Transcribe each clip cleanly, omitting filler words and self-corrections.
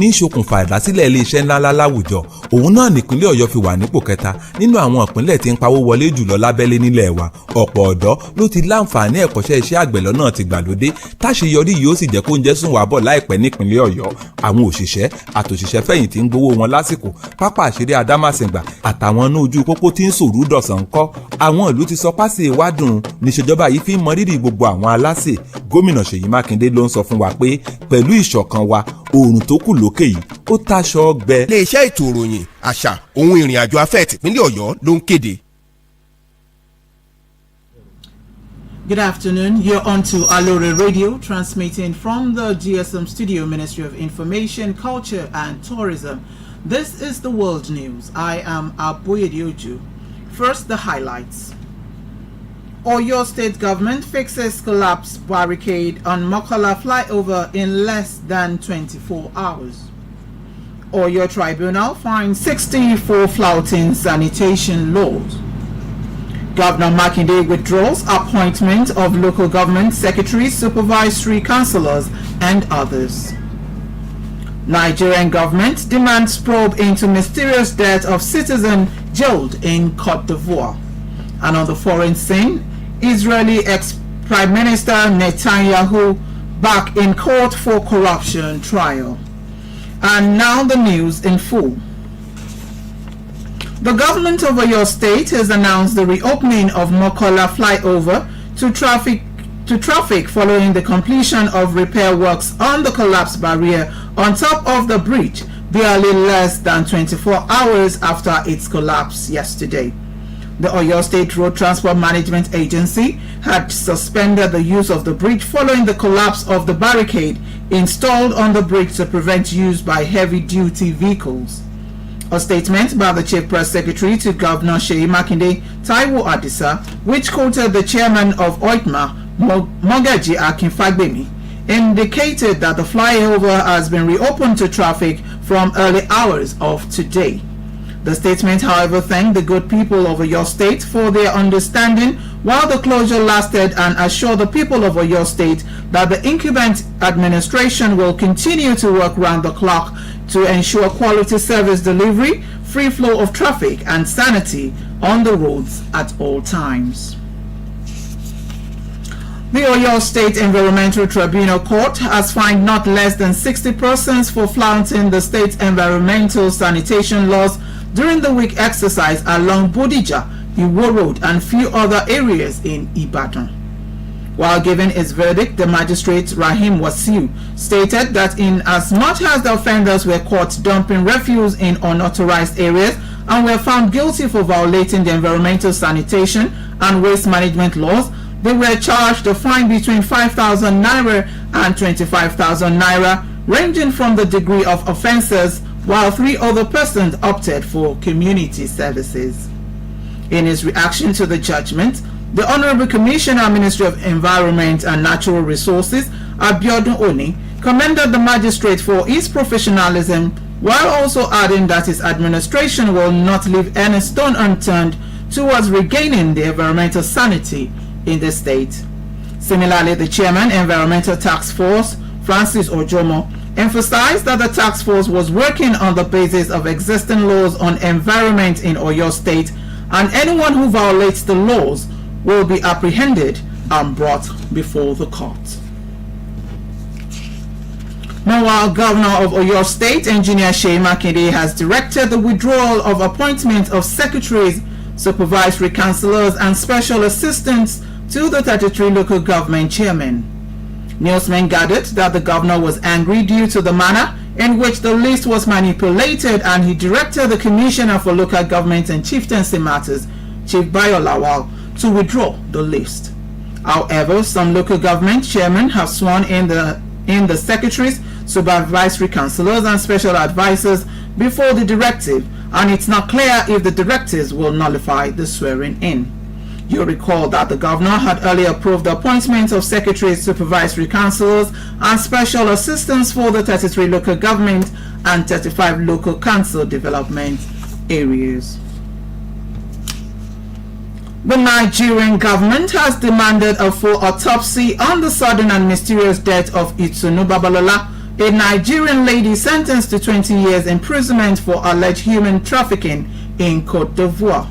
ní ìṣokùnfà ìdásílẹ̀ iléeṣẹ́ ńláńlá láwùjọ. Òun náà nípínlẹ̀ Ọ̀yọ́ fi wà nípò kẹta nínú àwọn ìpínlẹ̀ tí ń pawó wọlé jùlọ lábẹ́lé nílẹ̀ wa. Ọ̀pọ̀ ọ̀dọ́ ló ti láǹfààní ẹ̀kọ́ṣẹ́ iṣẹ́ àgbẹ̀ lọ́nà ti gbàlódé táṣeyọrí yìí ó sì jẹ́ kó ń jẹ́ sùn wá bọ̀ láìpẹ́ nípínlẹ̀ Ọ̀yọ́. Àwọn òṣìṣẹ́ àtòṣìṣẹ́ fẹ̀yìntì ń gbowó wọn lásìkò, pápá àṣírí Adámàsìngbà àtàwọn inú ojú pópó tí ń sòrú dọ̀sán ńkọ́. Àwọn ìlú ti sọ pásì ìwádùn níṣèjọba yìí fi ń mọ rírì gbogbo àwọn aláṣẹ. Gómìnà Ṣèyí Mákindé ló ń sọ fún wa pé pẹ̀lú ìṣọ̀kan wa oòrùn tó kù lókè yìí ó táṣọ ọgbẹ. Iléeṣẹ́ ètò ìròyìn àṣà ohun ìrìn àjò afẹ́ tìpínlẹ̀ Ọ̀yọ́ ló ń kéde. Good afternoon. You're on to Alore Radio, transmitting from the GSM Studio, Ministry of Information, Culture and Tourism. This is the World News. I am Aboyede Oju. First, the highlights. Oyo State Government fixes collapse barricade on Mokola flyover in less than 24 hours. Oyo Tribunal finds 60 for flouting sanitation laws. Governor Makinde withdraws appointment of local government secretaries, supervisory councillors, and others. Nigerian government demands probe into mysterious death of citizen jailed in Côte d'Ivoire. And on the foreign scene, Israeli ex-Prime Minister Netanyahu back in court for corruption trial. And now the news in full. The government of Oyo State has announced the reopening of Mokola flyover to traffic following the completion of repair works on the collapsed barrier on top of the bridge barely less than 24 hours after its collapse yesterday. The Oyo State Road Transport Management Agency had suspended the use of the bridge following the collapse of the barricade installed on the bridge to prevent use by heavy-duty vehicles. A statement by the Chief Press Secretary to Governor Seyi Makinde, Taiwo Adisa, which quoted the chairman of OITMA, Mogaji Akinfagbemi, indicated that the flyover has been reopened to traffic from early hours of today. The statement, however, thanked the good people of Oyo State for their understanding while the closure lasted and assured the people of Oyo State that the incumbent administration will continue to work round the clock to ensure quality service delivery, free flow of traffic, and sanity on the roads at all times. The Oyo State Environmental Tribunal Court has fined not less than 60 persons for flouting the state's environmental sanitation laws during the week exercise along Bodija, Iwo Road, and few other areas in Ibadan. While giving his verdict, the magistrate Rahim Wasiu stated that in as much as the offenders were caught dumping refuse in unauthorized areas and were found guilty for violating the environmental sanitation and waste management laws, they were charged a fine between 5,000 naira and 25,000 naira, ranging from the degree of offences, while 3 other persons opted for community services. In his reaction to the judgment, the Honorable Commissioner, Ministry of Environment and Natural Resources, Abiodun Oni, commended the magistrate for his professionalism, while also adding that his administration will not leave any stone unturned towards regaining the environmental sanity in the state. Similarly, the Chairman, Environmental Task Force, Francis Ojomo, emphasized that the task force was working on the basis of existing laws on environment in Oyo State, and anyone who violates the laws will be apprehended and brought before the court. Meanwhile, Governor of Oyo State, Engineer Seyi Makinde, has directed the withdrawal of appointment of secretaries, supervisory councillors, and special assistants to the 33 local government chairmen. Newsmen gathered that the governor was angry due to the manner in which the list was manipulated, and he directed the Commissioner for Local Government and Chieftaincy Matters, Chief Bayo Lawal, to withdraw the list. However, some local government chairmen have sworn in the secretaries, supervisory councillors, and special advisors before the directive, and it's not clear if the directives will nullify the swearing in. You'll recall that the governor had earlier approved the appointment of secretaries, supervisory councillors, and special assistants for the 33 local government and 35 local council development areas. The Nigerian government has demanded a full autopsy on the sudden and mysterious death of Itunu Babalola, a Nigerian lady sentenced to 20 years imprisonment for alleged human trafficking in Côte d'Ivoire.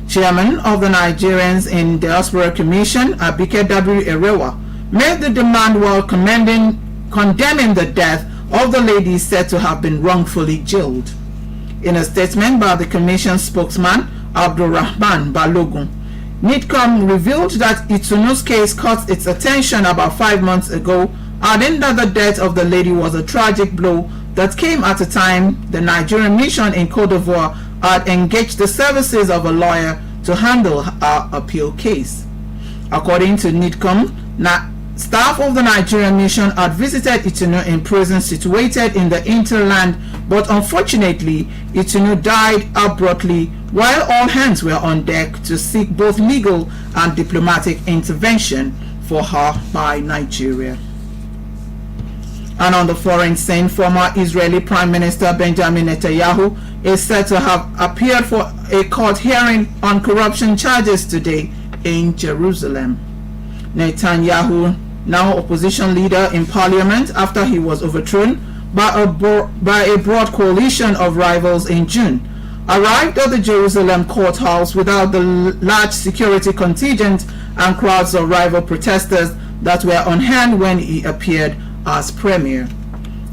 Chairman of the Nigerians in Diaspora Commission, Abike W. Erewa, made the demand while condemning the death of the lady said to have been wrongfully jailed. In a statement by the Commission spokesman, Abdulrahman Balogun, NIDCOM revealed that Itunu's case caught its attention about 5 months ago, adding that the death of the lady was a tragic blow that came at a time the Nigerian mission in Côte d'Ivoire had engaged the services of a lawyer to handle her appeal case. According to NIDCOM, staff of the Nigerian mission had visited Itunu in prison situated in the hinterland, but unfortunately, Itunu died abruptly while all hands were on deck to seek both legal and diplomatic intervention for her by Nigeria. And on the foreign scene, former Israeli Prime Minister Benjamin Netanyahu is said to have appeared for a court hearing on corruption charges today in Jerusalem. Netanyahu, now opposition leader in parliament after he was overthrown by a broad coalition of rivals in June, arrived at the Jerusalem courthouse without the large security contingent and crowds of rival protesters that were on hand when he appeared as premier.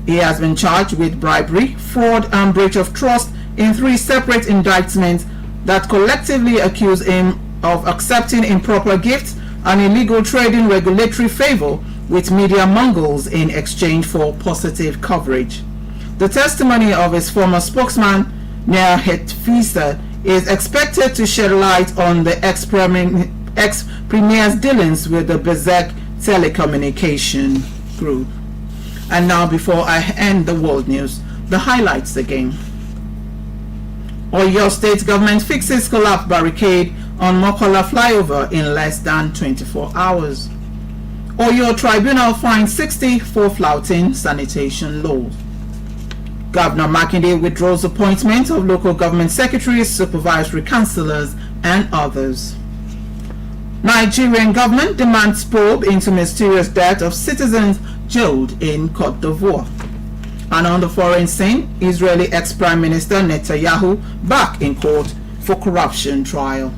He has been charged with bribery, fraud, and breach of trust in 3 separate indictments that collectively accuse him of accepting improper gifts and illegal trading regulatory favor with media moguls in exchange for positive coverage. The testimony of his former spokesman, Nir Hetfizer, is expected to shed light on the ex-premier's dealings with the Bezek telecommunication group. And now, before I end the world news, the highlights again. Oyo State government fixes collapsed barricade on Mokola flyover in less than 24 hours. Oyo Tribunal fined 60 for flouting sanitation laws. Governor Makinde withdraws appointment of local government secretaries, supervisory councillors, and others. Nigerian government demands probe into mysterious death of citizens jailed in Côte d'Ivoire. And on the foreign scene, Israeli ex-Prime Minister Netanyahu back in court for corruption trial.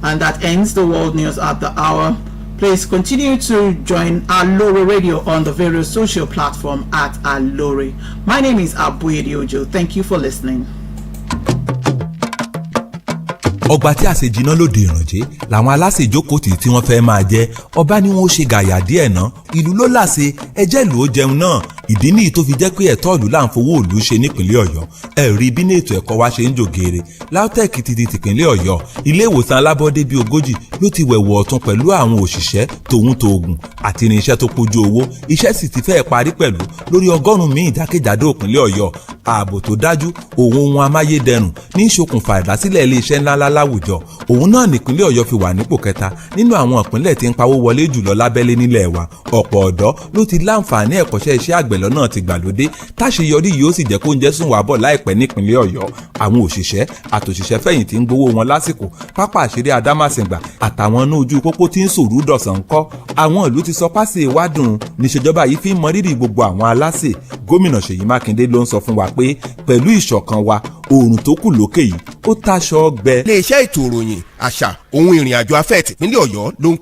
And that ends the world news at the hour. Please continue to join Alore Radio on the various social platforms at Alore. My name is Abuyede Ojo. Thank you for listening. ọgbà tí àṣejìná lòdì ìrànjẹ làwọn aláṣẹ ìjókòtì tí wọ́n fẹ́ máa jẹ ọba ni wọ́n ó ṣe gàyà díẹ̀ ná ìlú ló láṣẹ ẹjẹ́ ìlú ó jẹun náà ìdí nìyí tó fi jẹ́ pé ẹ̀tọ́ ìlú là ń fowó ìlú ṣe nípìnlẹ̀ Ọ̀yọ́ ẹ̀rí bí ní ètò ẹ̀kọ́ wa ṣe ń jògèrè LAUTECH ti di tìpínlẹ̀ Ọ̀yọ́ ilé ìwòsàn alábọ́dé bíi 40 ló ti wẹ̀wọ̀ ọ̀tún pẹ̀lú àwọn òṣìṣẹ́ tòun tòògùn àti irinṣẹ́ tó pójú owó iṣẹ́ sì ti fẹ́ẹ̀ parí pẹ̀lú lórí 100 míì jákèjádò ìpínlẹ̀ Ọ̀yọ́ ààbò tó dájú ohun amáyédẹrùn ní ìṣokùnfà ìdásílẹ̀ iléeṣẹ́ ńláńlá láwùjọ òun náà nípínlẹ̀ Ọ̀yọ́ fi wà nípò kẹta nínú àwọn ìpínlẹ̀ tí ń pawó wọlé jùlọ lábẹ́lé nílẹ̀ wa ọ̀pọ̀ ọ̀dọ́ ló ti láǹfààní ẹ̀kọ́ṣẹ́ iṣẹ́ àgbẹ̀ lọ́nà ti gbàlódé táṣeyọrí yìí ó sì jẹ́ kó ń jẹ́ sùn wá bọ̀ láìpẹ́ nípínlẹ̀ Ọ̀yọ́ àwọn òṣìṣẹ́ àtòṣìṣẹ́ fẹ̀yìntì ń gbowó wọn lásìkò pápá àṣírí Adámàsìngbà àtàwọn inú ojú pópó tí ń sòrú dọ̀sán kọ́ àwọn ìlú ti sọ pásì ìwádùn níṣèjọba yìí fi ń mọ rírì gbogbo àwọn aláṣẹ gómìnà Ṣèyí Mákindé ló ń sọ fún wa pé pẹ̀lú ìṣọ̀kan wa oòrùn tó kù lókè yìí ó táṣọ gbẹ. iléeṣẹ́ ètò ìròyìn àṣà ohun ìrìn àjò afẹ́ tìpínlẹ̀ Ọ̀yọ́ ló ń